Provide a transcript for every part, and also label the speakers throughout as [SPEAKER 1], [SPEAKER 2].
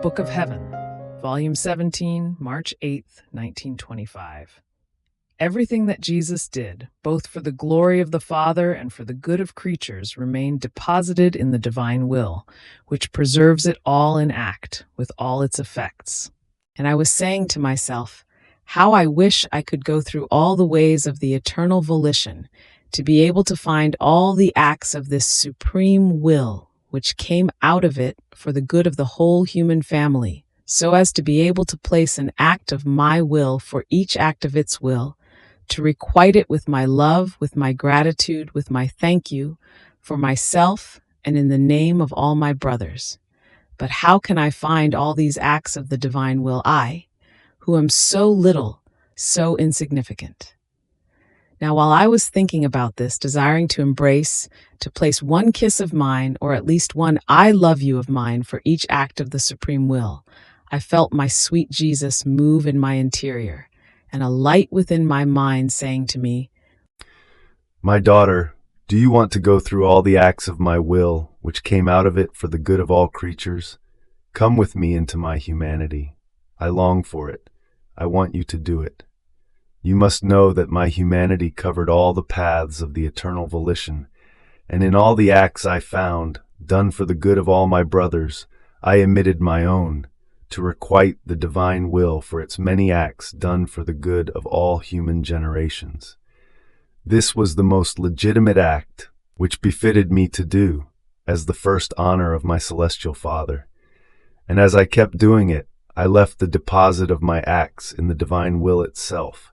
[SPEAKER 1] Book of Heaven, Volume 17, March 8th, 1925. Everything that Jesus did, both for the glory of the Father and for the good of creatures, remained deposited in the divine will, which preserves it all in act, with all its effects. And I was saying to myself, how I wish I could go through all the ways of the eternal volition, to be able to find all the acts of this supreme will, which came out of it for the good of the whole human family, so as to be able to place an act of my will for each act of its will, to requite it with my love, with my gratitude, with my thank you, for myself and in the name of all my brothers. But how can I find all these acts of the divine will, I, who am so little, so insignificant? Now, while I was thinking about this, desiring to embrace, to place one kiss of mine, or at least one I love you of mine for each act of the supreme will, I felt my sweet Jesus move in my interior, and a light within my mind saying to me,
[SPEAKER 2] "My daughter, do you want to go through all the acts of my will, which came out of it for the good of all creatures? Come with me into my humanity. I long for it. I want you to do it. You must know that my humanity covered all the paths of the eternal volition, and in all the acts I found, done for the good of all my brothers, I omitted my own, to requite the divine will for its many acts done for the good of all human generations. This was the most legitimate act which befitted me to do, as the first honor of my celestial Father. And as I kept doing it, I left the deposit of my acts in the divine will itself,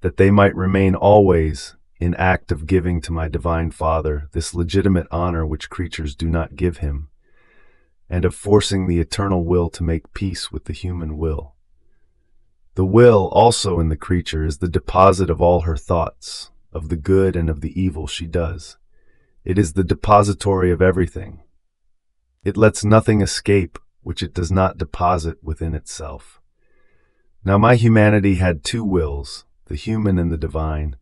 [SPEAKER 2] that they might remain always in act of giving to my divine Father this legitimate honor which creatures do not give him, and of forcing the eternal will to make peace with the human will. The will also in the creature is the deposit of all her thoughts, of the good and of the evil she does. It is the depository of everything. It lets nothing escape which it does not deposit within itself. Now my humanity had two wills, the human and the divine,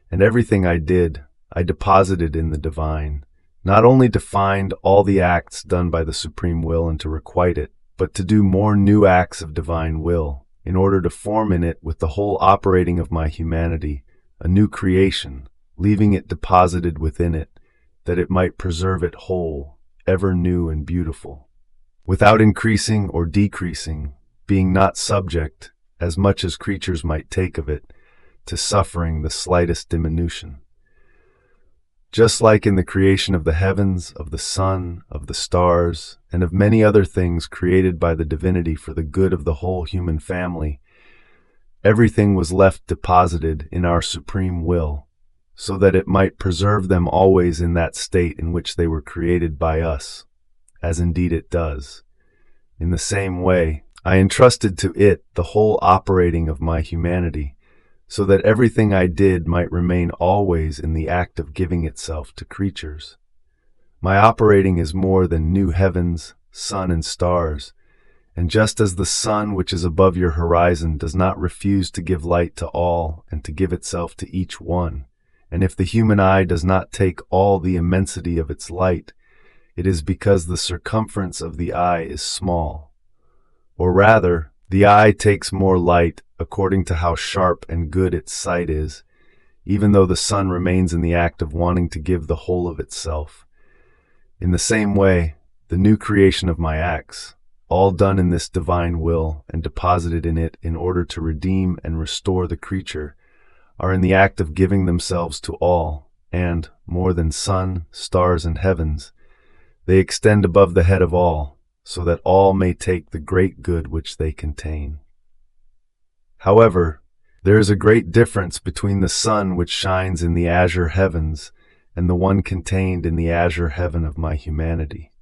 [SPEAKER 2] and everything I did, I deposited in the divine, not only to find all the acts done by the supreme will and to requite it, but to do more new acts of divine will, in order to form in it with the whole operating of my humanity, a new creation, leaving it deposited within it, that it might preserve it whole, ever new and beautiful, without increasing or decreasing, being not subject, as much as creatures might take of it, to suffering the slightest diminution. Just like in the creation of the heavens, of the sun, of the stars, and of many other things created by the divinity for the good of the whole human family, everything was left deposited in our supreme will, so that it might preserve them always in that state in which they were created by us, as indeed it does. In the same way, I entrusted to it the whole operating of my humanity, so that everything I did might remain always in the act of giving itself to creatures. My operating is more than new heavens, sun, and stars, and just as the sun which is above your horizon does not refuse to give light to all and to give itself to each one, and if the human eye does not take all the immensity of its light, it is because the circumference of the eye is small. Or rather, the eye takes more light according to how sharp and good its sight is, even though the sun remains in the act of wanting to give the whole of itself. In the same way, the new creation of my acts, all done in this divine will and deposited in it in order to redeem and restore the creature, are in the act of giving themselves to all, and, more than sun, stars, and heavens, they extend above the head of all, so that all may take the great good which they contain. However, there is a great difference between the sun which shines in the azure heavens and the one contained in the azure heaven of my humanity.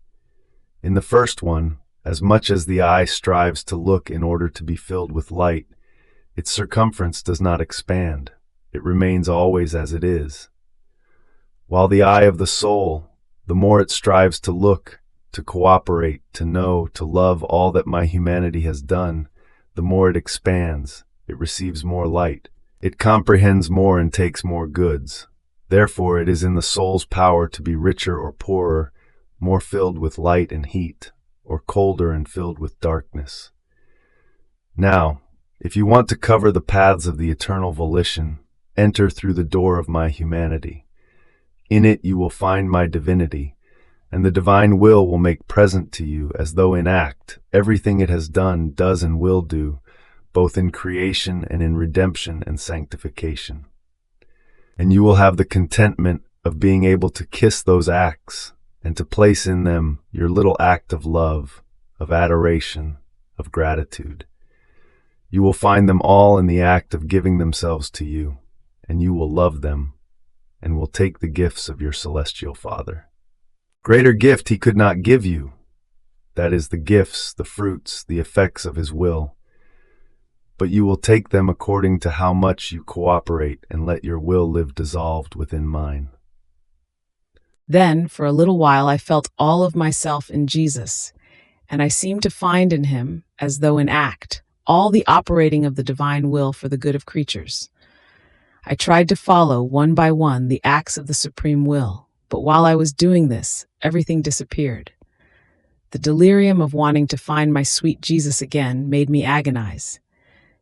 [SPEAKER 2] In the first one, as much as the eye strives to look in order to be filled with light, its circumference does not expand. It remains always as it is. While the eye of the soul, the more it strives to look, to cooperate, to know, to love all that my humanity has done, the more it expands, it receives more light, it comprehends more and takes more goods. Therefore it is in the soul's power to be richer or poorer, more filled with light and heat, or colder and filled with darkness. Now, if you want to cover the paths of the eternal volition, enter through the door of my humanity. In it you will find my divinity, and the divine will make present to you, as though in act, everything it has done, does, and will do, both in creation and in redemption and sanctification. And you will have the contentment of being able to kiss those acts and to place in them your little act of love, of adoration, of gratitude. You will find them all in the act of giving themselves to you, and you will love them and will take the gifts of your celestial Father. Greater gift he could not give you, that is, the gifts, the fruits, the effects of his will. But you will take them according to how much you cooperate and let your will live dissolved within mine.
[SPEAKER 1] Then, for a little while, I felt all of myself in Jesus, and I seemed to find in him, as though in act, all the operating of the divine will for the good of creatures. I tried to follow, one by one, the acts of the supreme will, but while I was doing this, everything disappeared. The delirium of wanting to find my sweet Jesus again made me agonize.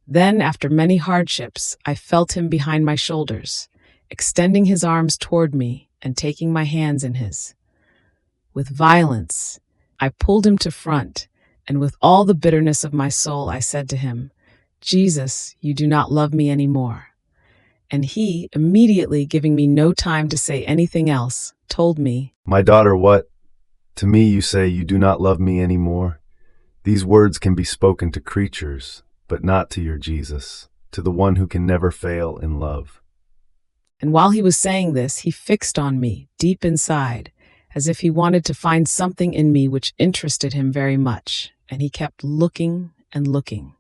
[SPEAKER 1] Then, after many hardships, I felt him behind my shoulders, extending his arms toward me and taking my hands in his. With violence, I pulled him to front, and with all the bitterness of my soul, I said to him, "Jesus, you do not love me anymore." And he, immediately giving me no time to say anything else, told me,
[SPEAKER 2] My daughter, what? To me you say you do not love me anymore? These words can be spoken to creatures, but not to your Jesus, to the one who can never fail in love.
[SPEAKER 1] And while he was saying this, he fixed on me, deep inside, as if he wanted to find something in me which interested him very much, and he kept looking and looking.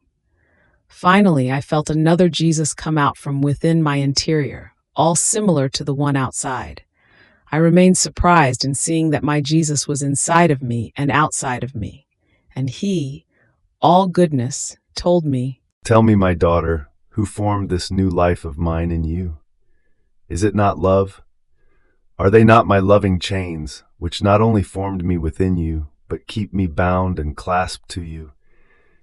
[SPEAKER 1] Finally, I felt another Jesus come out from within my interior, all similar to the one outside. I remained surprised in seeing that my Jesus was inside of me and outside of me, and he, all goodness, told me,
[SPEAKER 2] Tell me, my daughter, who formed this new life of mine in you? Is it not love? Are they not my loving chains, which not only formed me within you, but keep me bound and clasped to you?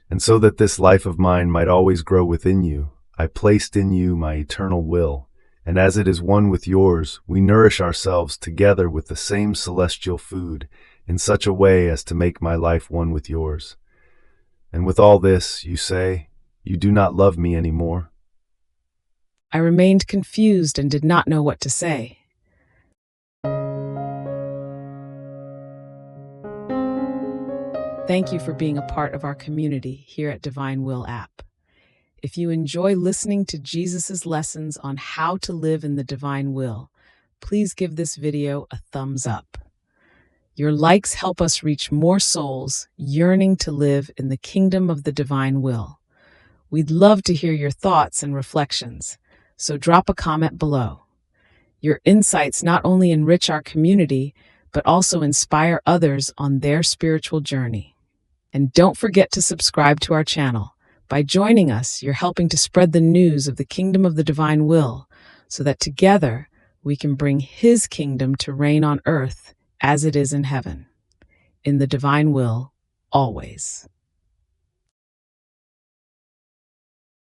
[SPEAKER 2] And so that this life of mine might always grow within you, I placed in you my eternal will, and as it is one with yours, we nourish ourselves together with the same celestial food, in such a way as to make my life one with yours. And with all this, you say, you do not love me anymore?
[SPEAKER 1] I remained confused and did not know what to say. Thank you for being a part of our community here at Divine Will app. If you enjoy listening to Jesus's lessons on how to live in the divine will, please give this video a thumbs up. Your likes help us reach more souls yearning to live in the kingdom of the divine will. We'd love to hear your thoughts and reflections, so drop a comment below. Your insights not only enrich our community, but also inspire others on their spiritual journey. And don't forget to subscribe to our channel. By joining us, you're helping to spread the news of the kingdom of the divine will, so that together we can bring his kingdom to reign on earth as it is in heaven. In the divine will, always.